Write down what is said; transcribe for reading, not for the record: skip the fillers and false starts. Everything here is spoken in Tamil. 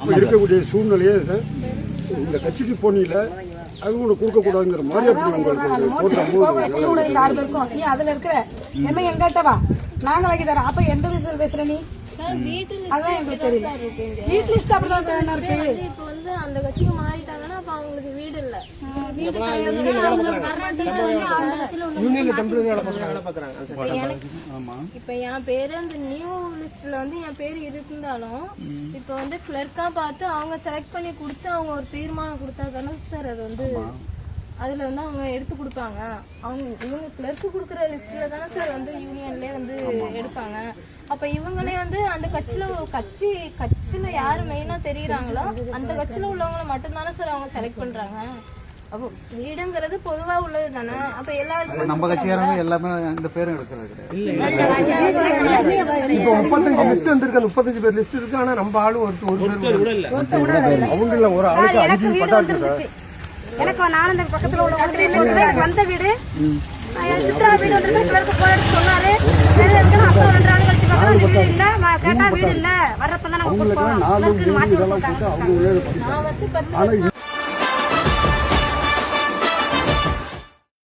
இப்போ இருக்கக்கூடிய சூழ்நிலையே இந்த கட்சிக்கு போனியில அது உங்களுக்கு கொடுக்கக்கூடாதுங்கிற மாதிரி யாரு பேருக்கும் நீ அதுல இருக்கிற என்ன எங்கிட்டவா நாங்க வாங்கி தரோம். அப்ப எந்த விஷயம் பேசுற நீ? அதான் எங்களுக்கு தெரியல. வீட்டு லிஸ்ட் அப்படிதான் சார் என்ன இருக்கு. இப்ப வந்து அந்த கட்சிக்கு மாறிட்டாங்கன்னா அப்ப அவங்களுக்கு வீடு இல்ல. இப்ப என் பேரு அந்த நியூ லிஸ்ட்ல வந்து என் பேரு இருந்தாலும் இப்ப வந்து கிளர்க்கா பார்த்து அவங்க செலக்ட் பண்ணி கொடுத்து அவங்க ஒரு தீர்மானம் கொடுத்தா தானே சார் அது வந்து அதுல வந்து அவங்க எடுத்து கொடுப்பாங்க. அவங்க இவங்க கிளர்க்கு கொடுக்குற லிஸ்ட்ல தானே சார் வந்து யூனியன்லயே வந்து எடுப்பாங்க. அப்ப இவங்களே வந்து அந்த கட்சியில யாரு மெயினா தெரியுறாங்களோ அந்த கட்சியில உள்ளவங்களை மட்டும் தானே சார் அவங்க செலக்ட் பண்றாங்க. அப்போ வீடுங்கிறது பொதுவா உள்ளது தானே. அப்ப எல்லாருக்கும் நம்ம கட்சியாரங்க எல்லாமே இந்த பேரும் எடுக்கிறது இப்போ 35 லிஸ்ட் வந்திருக்கு. 35 பேர் லிஸ்ட் இருக்கு. ஆனா நம்ம ஆளு ஒரு அவங்கள ஒரு ஆளுக்கு 5 பட்டா இருக்கு சார். எனக்கு நானும் இந்த பக்கத்துல உள்ள வந்த வீடு சித்ரா வீடு வந்து கிளர்க்கு போயிட்டு சொன்னாரு. அப்பா 2 நாள் கழிச்சு பார்த்தா வீடு இல்ல கேட்டா வீடு இல்ல வர்றப்பதான் நாங்க கொடுப்போம். அவங்க